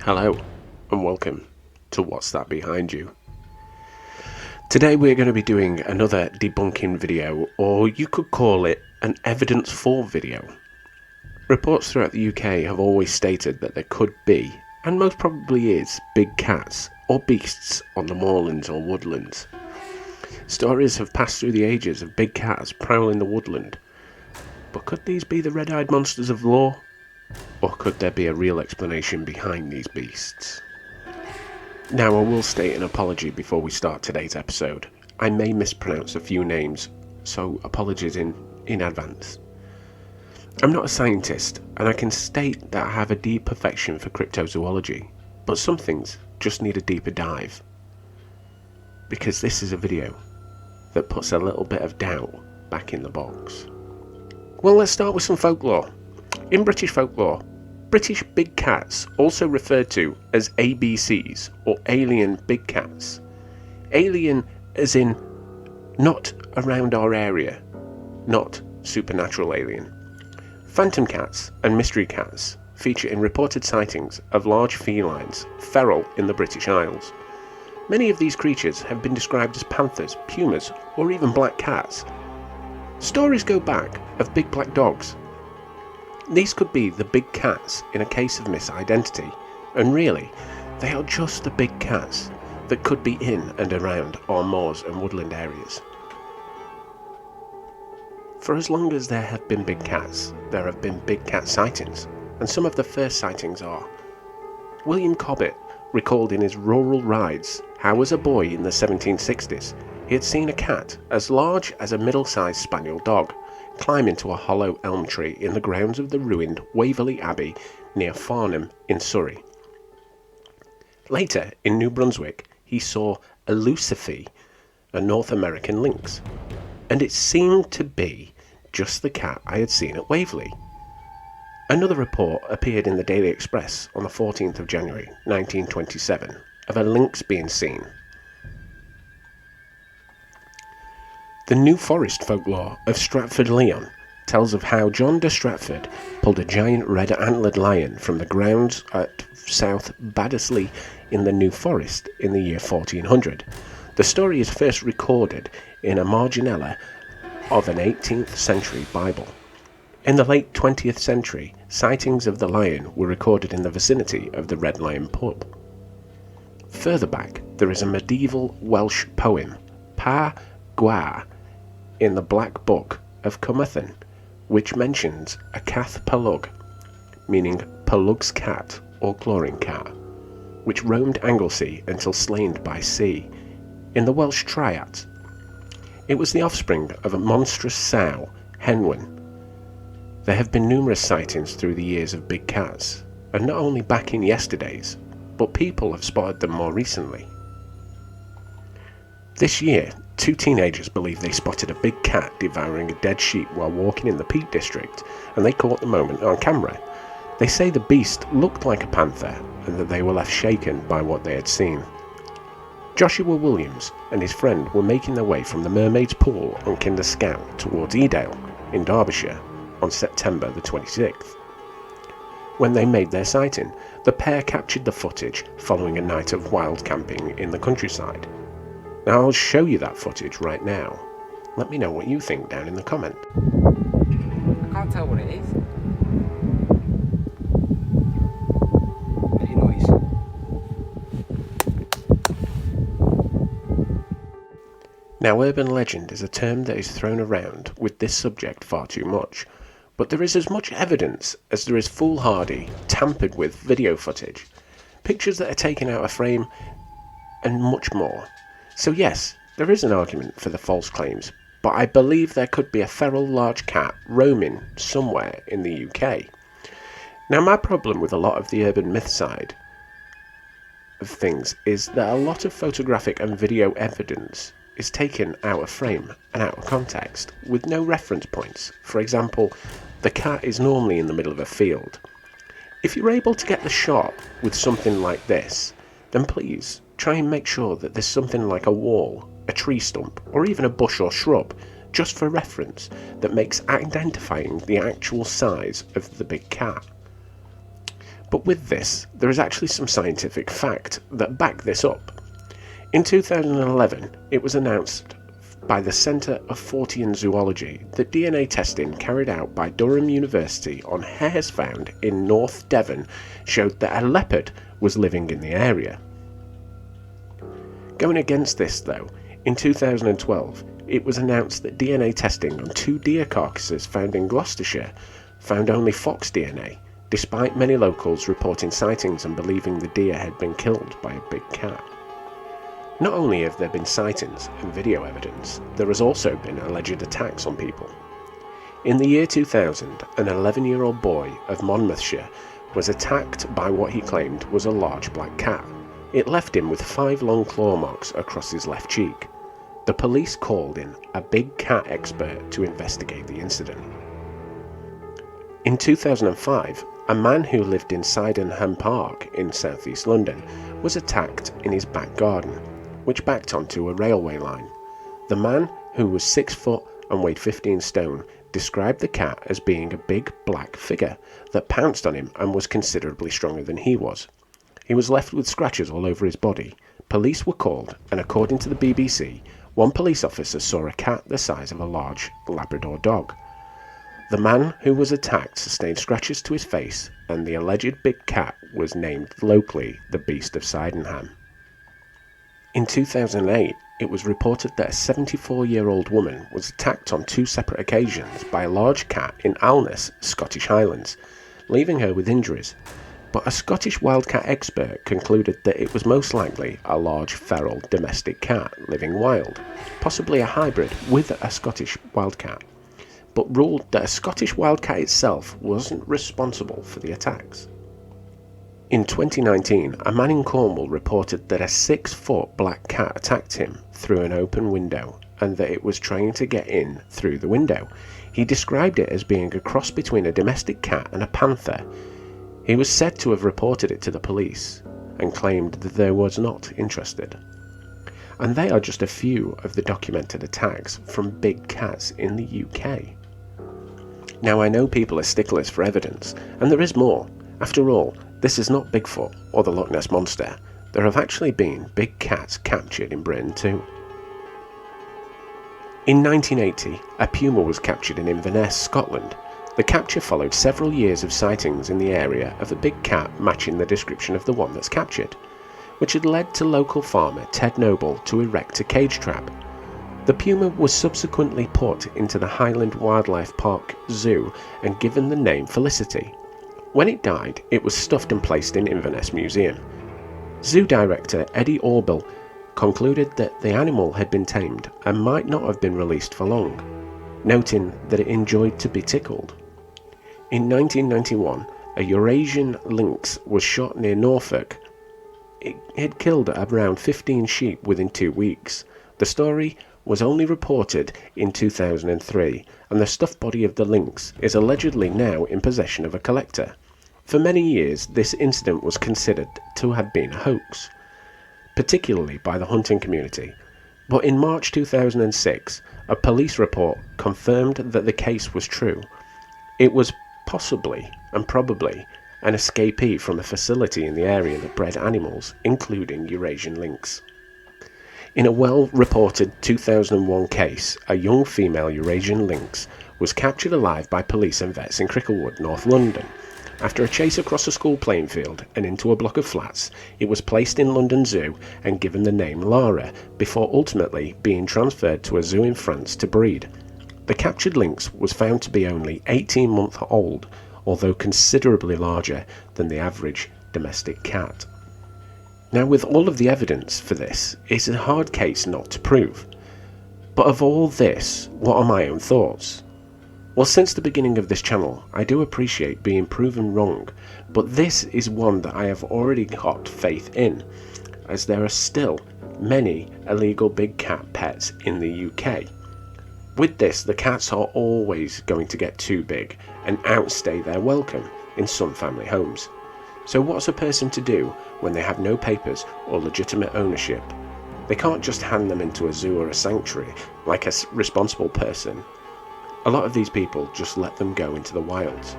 Hello and welcome to What's That Behind You. Today we're going to be doing another debunking video, or you could call it an evidence for video. Reports throughout the UK have always stated that there could be, and most probably is, big cats or beasts on the moorlands or woodlands. Stories have passed through the ages of big cats prowling the woodland, but could these be the red-eyed monsters of lore? Or could there be a real explanation behind these beasts? Now, I will state an apology before we start today's episode. I may mispronounce a few names, so apologies in advance. I'm not a scientist, and I can state that I have a deep affection for cryptozoology, but some things just need a deeper dive. Because this is a video that puts a little bit of doubt back in the box. Well, let's start with some folklore. In British folklore, British big cats, also referred to as ABCs or alien big cats. Alien as in not around our area, not supernatural alien. Phantom cats and mystery cats feature in reported sightings of large felines feral in the British Isles. Many of these creatures have been described as panthers, pumas, or even black cats. Stories go back of big black dogs. These could be the big cats in a case of misidentity, and really, they are just the big cats that could be in and around our moors and woodland areas. For as long as there have been big cats, there have been big cat sightings, and some of the first sightings are: William Cobbett recalled in his Rural Rides how as a boy in the 1760s he had seen a cat as large as a middle-sized spaniel dog climb into a hollow elm tree in the grounds of the ruined Waverley Abbey near Farnham in Surrey. Later, in New Brunswick, he saw a Lucifer, a North American lynx, and it seemed to be just the cat I had seen at Waverley. Another report appeared in the Daily Express on the 14th of January 1927 of a lynx being seen. The New Forest folklore of Stratford-Leon tells of how John de Stratford pulled a giant red-antlered lion from the grounds at South Baddesley in the New Forest in the year 1400. The story is first recorded in a marginella of an 18th century Bible. In the late 20th century, sightings of the lion were recorded in the vicinity of the Red Lion pub. Further back, there is a medieval Welsh poem, Pa Gwa, in the Black Book of Cymothan, which mentions a cath palug, meaning Palug's cat or clawing cat, which roamed Anglesey until slain by sea, in the Welsh Triad. It was the offspring of a monstrous sow, Henwen. There have been numerous sightings through the years of big cats, and not only back in yesterdays, but people have spotted them more recently. This year, 2 teenagers believe they spotted a big cat devouring a dead sheep while walking in the Peak District, and they caught the moment on camera. They say the beast looked like a panther, and that they were left shaken by what they had seen. Joshua Williams and his friend were making their way from the Mermaid's Pool on Kinder Scout towards Edale in Derbyshire on September the 26th. When they made their sighting, the pair captured the footage following a night of wild camping in the countryside. Now I'll show you that footage right now. Let me know what you think down in the comment. I can't tell what it is. Any noise? Now, urban legend is a term that is thrown around with this subject far too much, but there is as much evidence as there is foolhardy, tampered with video footage, pictures that are taken out of frame, and much more. So yes, there is an argument for the false claims, but I believe there could be a feral large cat roaming somewhere in the UK. Now, my problem with a lot of the urban myth side of things is that a lot of photographic and video evidence is taken out of frame and out of context with no reference points. For example, the cat is normally in the middle of a field. If you're able to get the shot with something like this, then please try and make sure that there's something like a wall, a tree stump, or even a bush or shrub, just for reference, that makes identifying the actual size of the big cat. But with this, there is actually some scientific fact that back this up. In 2011, it was announced by the Centre of Fortean Zoology that DNA testing carried out by Durham University on hares found in North Devon showed that a leopard was living in the area. Going against this though, in 2012, it was announced that DNA testing on 2 deer carcasses found in Gloucestershire found only fox DNA, despite many locals reporting sightings and believing the deer had been killed by a big cat. Not only have there been sightings and video evidence, there has also been alleged attacks on people. In the year 2000, an 11-year-old boy of Monmouthshire was attacked by what he claimed was a large black cat. It left him with 5 long claw marks across his left cheek. The police called in a big cat expert to investigate the incident. In 2005, a man who lived in Sydenham Park in southeast London was attacked in his back garden, which backed onto a railway line. The man, who was 6 foot and weighed 15 stone, described the cat as being a big black figure that pounced on him and was considerably stronger than he was. He was left with scratches all over his body. Police were called, and according to the BBC, one police officer saw a cat the size of a large Labrador dog. The man who was attacked sustained scratches to his face, and the alleged big cat was named locally the Beast of Sydenham. In 2008, it was reported that a 74-year-old woman was attacked on 2 separate occasions by a large cat in Alness, Scottish Highlands, leaving her with injuries. But a Scottish wildcat expert concluded that it was most likely a large feral domestic cat living wild, possibly a hybrid with a Scottish wildcat, but ruled that a Scottish wildcat itself wasn't responsible for the attacks. In 2019, a man in Cornwall reported that a 6-foot black cat attacked him through an open window and that it was trying to get in through the window. He described it as being a cross between a domestic cat and a panther. He was said to have reported it to the police and claimed that they was not interested. And they are just a few of the documented attacks from big cats in the UK. Now I know people are sticklers for evidence, and there is more. After all, this is not Bigfoot or the Loch Ness Monster. There have actually been big cats captured in Britain too. In 1980, a puma was captured in Inverness, Scotland. The capture followed several years of sightings in the area of a big cat matching the description of the one that's captured, which had led to local farmer Ted Noble to erect a cage trap. The puma was subsequently put into the Highland Wildlife Park Zoo and given the name Felicity. When it died, it was stuffed and placed in Inverness Museum. Zoo director Eddie Orbill concluded that the animal had been tamed and might not have been released for long, noting that it enjoyed to be tickled. In 1991, a Eurasian lynx was shot near Norfolk. It had killed around 15 sheep within 2 weeks. The story was only reported in 2003, and the stuffed body of the lynx is allegedly now in possession of a collector. For many years, this incident was considered to have been a hoax, particularly by the hunting community. But in March 2006, a police report confirmed that the case was true. It was possibly and probably an escapee from a facility in the area that bred animals, including Eurasian lynx. In a well-reported 2001 case, a young female Eurasian lynx was captured alive by police and vets in Cricklewood, North London. After a chase across a school playing field and into a block of flats, it was placed in London Zoo and given the name Lara, before ultimately being transferred to a zoo in France to breed. The captured lynx was found to be only 18 months old, although considerably larger than the average domestic cat. Now, with all of the evidence for this, it's a hard case not to prove. But of all this, what are my own thoughts? Well, since the beginning of this channel, I do appreciate being proven wrong, but this is one that I have already got faith in, as there are still many illegal big cat pets in the UK. With this, the cats are always going to get too big and outstay their welcome in some family homes. So what's a person to do when they have no papers or legitimate ownership? They can't just hand them into a zoo or a sanctuary like a responsible person. A lot of these people just let them go into the wilds.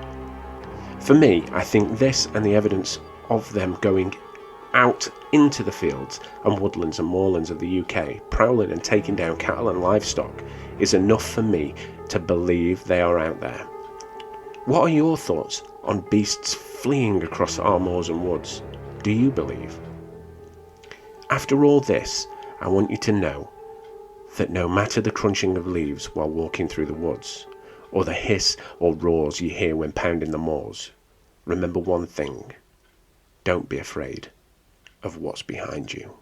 For me, I think this and the evidence of them going out into the fields and woodlands and moorlands of the UK, prowling and taking down cattle and livestock, is enough for me to believe they are out there. What are your thoughts on beasts fleeing across our moors and woods? Do you believe? After all this, I want you to know that no matter the crunching of leaves while walking through the woods, or the hiss or roars you hear when pounding the moors, remember one thing: don't be afraid of what's behind you.